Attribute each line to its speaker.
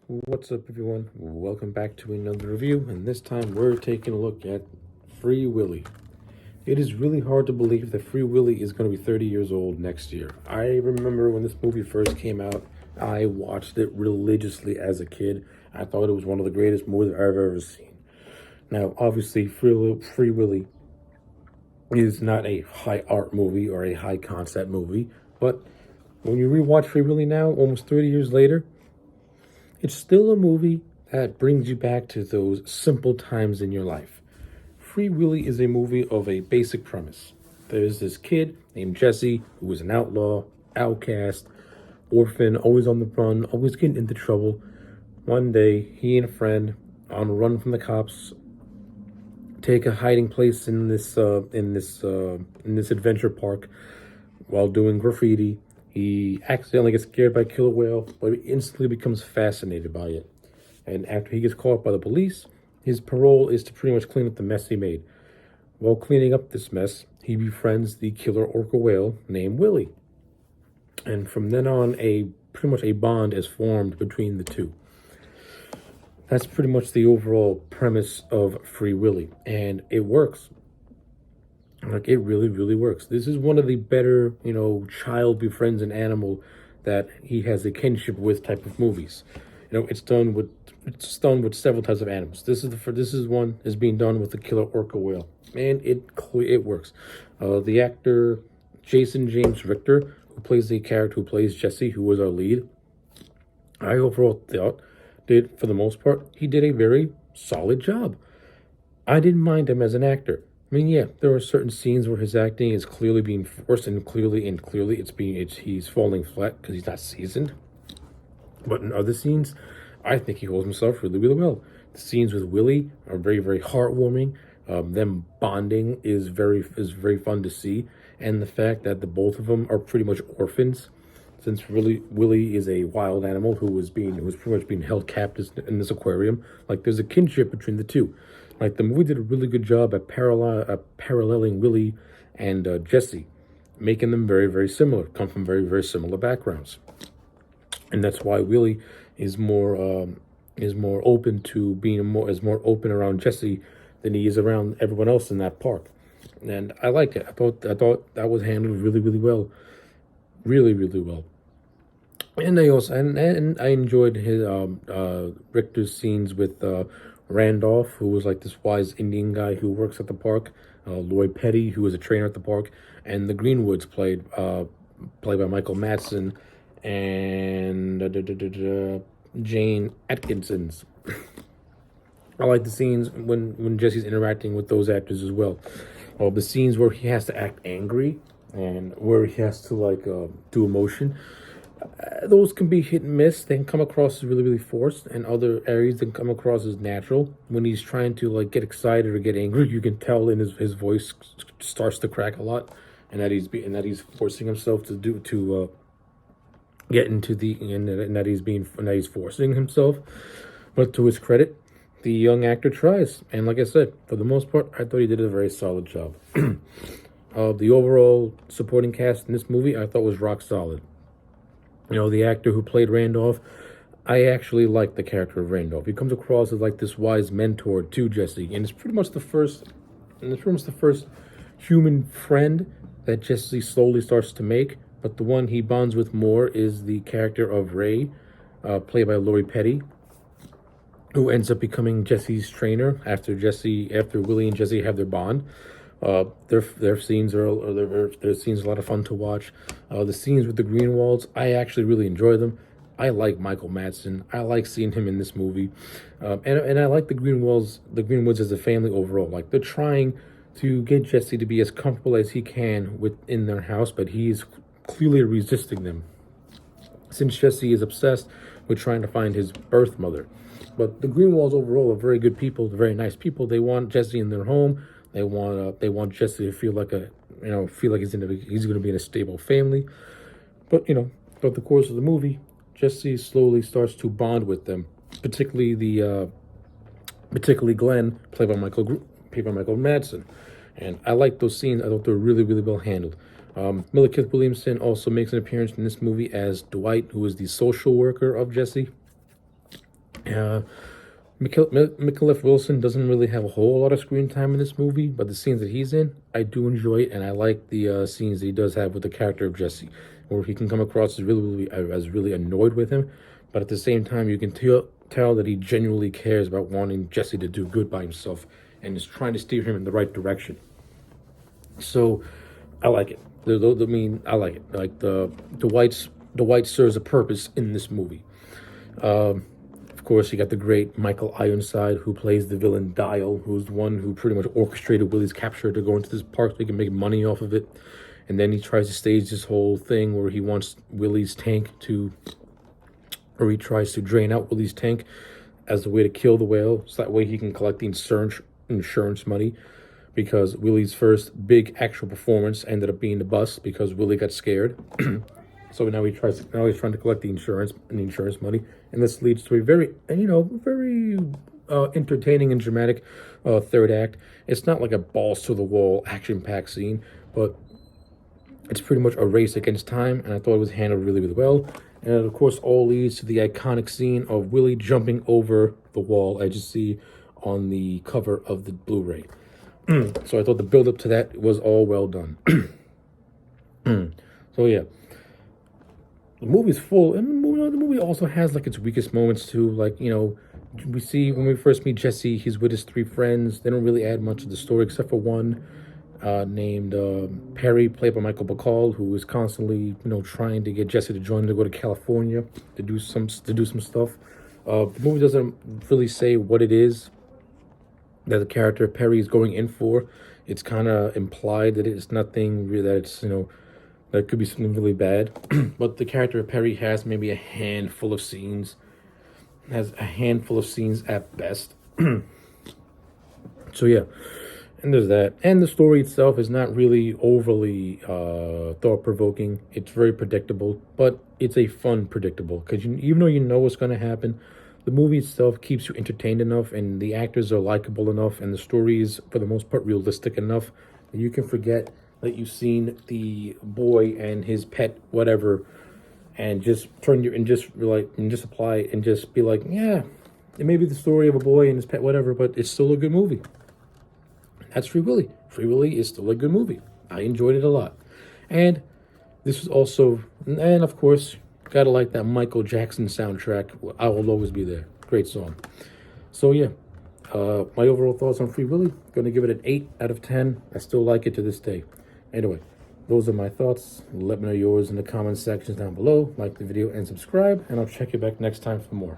Speaker 1: What's up, everyone? Welcome back to another review, and this time we're taking a look at Free Willy. It is really hard to believe that Free Willy is going to be 30 years old next year. I remember when this movie first came out, I watched it religiously as a kid. I thought it was one of the greatest movies I've ever seen. Now, obviously, Free Willy is not a high art movie or a high concept movie, but when you rewatch Free Willy now, almost 30 years later, it's still a movie that brings you back to those simple times in your life. Free Willy is a movie of a basic premise. There's this kid named Jesse who is an outlaw, outcast, orphan, always on the run, always getting into trouble. One day, he and a friend, on a run from the cops, take a hiding place in this adventure park while doing graffiti. He accidentally gets scared by a killer whale, but he instantly becomes fascinated by it. And after he gets caught by the police, his parole is to pretty much clean up the mess he made. While cleaning up this mess, he befriends the killer orca whale named Willy. And from then on, pretty much a bond is formed between the two. That's pretty much the overall premise of Free Willy, and it works. Like, it really, really works. This is one of the better, child befriends an animal that he has a kinship with type of movies. It's done with several types of animals. This is one is being done with the killer orca whale, and it works. The actor Jason James Richter, who plays the character who plays Jesse, who was our lead, I overall thought for the most part, he did a very solid job. I didn't mind him as an actor. I mean, yeah, there are certain scenes where his acting is clearly being forced, and clearly he's falling flat because he's not seasoned. But in other scenes, I think he holds himself really, really well. The scenes with Willy are very, very heartwarming. Them bonding is very fun to see, and the fact that the both of them are pretty much orphans, since Willy is a wild animal who was pretty much being held captive in this aquarium. Like, there's a kinship between the two. Like, the movie did a really good job at paralleling Willy and Jesse, making them very, very similar, come from very, very similar backgrounds. And that's why Willy is more open to being more open around Jesse than he is around everyone else in that park. And I liked it. I thought that was handled really, really well. Really, really well. And I enjoyed his Richter's scenes with Randolph, who was like this wise Indian guy who works at the park, Lloyd Petty, who was a trainer at the park, and the Greenwoods played by Michael Madsen and Jane Atkinson's. I like the scenes when Jesse's interacting with those actors as well. The scenes where he has to act angry and where he has to do emotion. Those can be hit and miss. They can come across as really, really forced, and other areas they can come across as natural. When he's trying to get excited or get angry, you can tell in his voice starts to crack a lot, and that he's forcing himself to get into and that he's forcing himself. But to his credit, the young actor tries, and like I said, for the most part, I thought he did a very solid job. The overall supporting cast in this movie I thought was rock solid. The actor who played Randolph, I actually like the character of Randolph. He comes across as like this wise mentor to Jesse, and it's pretty much the first human friend that Jesse slowly starts to make. But the one he bonds with more is the character of Ray, played by Lloyd Petty, who ends up becoming Jesse's trainer after Willy and Jesse have their bond. Their scenes are a lot of fun to watch. The scenes with the Greenwalds, I actually really enjoy them. I like Michael Madsen. I like seeing him in this movie, and I like the Greenwoods as a family overall. Like, they're trying to get Jesse to be as comfortable as he can within their house, but he's clearly resisting them, since Jesse is obsessed with trying to find his birth mother. But the Greenwalds overall are very good people. They're very nice people. They want Jesse in their home. They want Jesse to feel like he's going to be in a stable family. But throughout the course of the movie, Jesse slowly starts to bond with them, particularly Glenn, played by Michael Madsen. And I like those scenes. I thought they were really, really well handled. Millicent Williamson also makes an appearance in this movie as Dwight, who is the social worker of Jesse. Uh, Micallef Wilson doesn't really have a whole lot of screen time in this movie, but the scenes that he's in, I do enjoy it, and I like the scenes that he does have with the character of Jesse, where he can come across as really annoyed with him, but at the same time, you can tell that he genuinely cares about wanting Jesse to do good by himself, and is trying to steer him in the right direction. So, I like it. I like it. Like the white serves a purpose in this movie. Of course, you got the great Michael Ironside, who plays the villain Dial, who's the one who pretty much orchestrated Willy's capture to go into this park so he can make money off of it. And then he tries to stage this whole thing where he wants Willy's tank to, or he tries to drain out Willy's tank as a way to kill the whale, so that way he can collect the insurance money. Because Willy's first big actual performance ended up being the bust because Willy got scared. So now he's trying to collect the insurance money, and this leads to a very entertaining and dramatic third act. It's not like a balls to the wall action-packed scene, but it's pretty much a race against time, and I thought it was handled really, really well. And of course, all leads to the iconic scene of Willy jumping over the wall, as you see on the cover of the Blu-ray. So I thought the build-up to that was all well done. So yeah. The movie's full, and the movie also has like its weakest moments too. Like, we see when we first meet Jesse, he's with his three friends. They don't really add much to the story except for one named Perry, played by Michael Bacall, who is constantly trying to get Jesse to join him to go to California to do some stuff. The movie doesn't really say what it is that the character Perry is going in for. It's kind of implied that it's nothing really, that it's that could be something really bad. But the character of Perry has maybe a handful of scenes. At best. So yeah, and there's that. And the story itself is not really overly thought-provoking. It's very predictable, but it's a fun predictable. Because even though you know what's going to happen, the movie itself keeps you entertained enough, and the actors are likable enough, and the story is, for the most part, realistic enough that you can forget that you've seen the boy and his pet, whatever, and just apply it and just be like, yeah, it may be the story of a boy and his pet, whatever, but it's still a good movie. That's Free Willy. Free Willy is still a good movie. I enjoyed it a lot. And this was also, and of course, gotta like that Michael Jackson soundtrack. I will always be there. Great song. So yeah, my overall thoughts on Free Willy, gonna give it an 8 out of 10. I still like it to this day. Anyway, those are my thoughts. Let me know yours in the comment sections down below. Like the video and subscribe, and I'll check you back next time for more.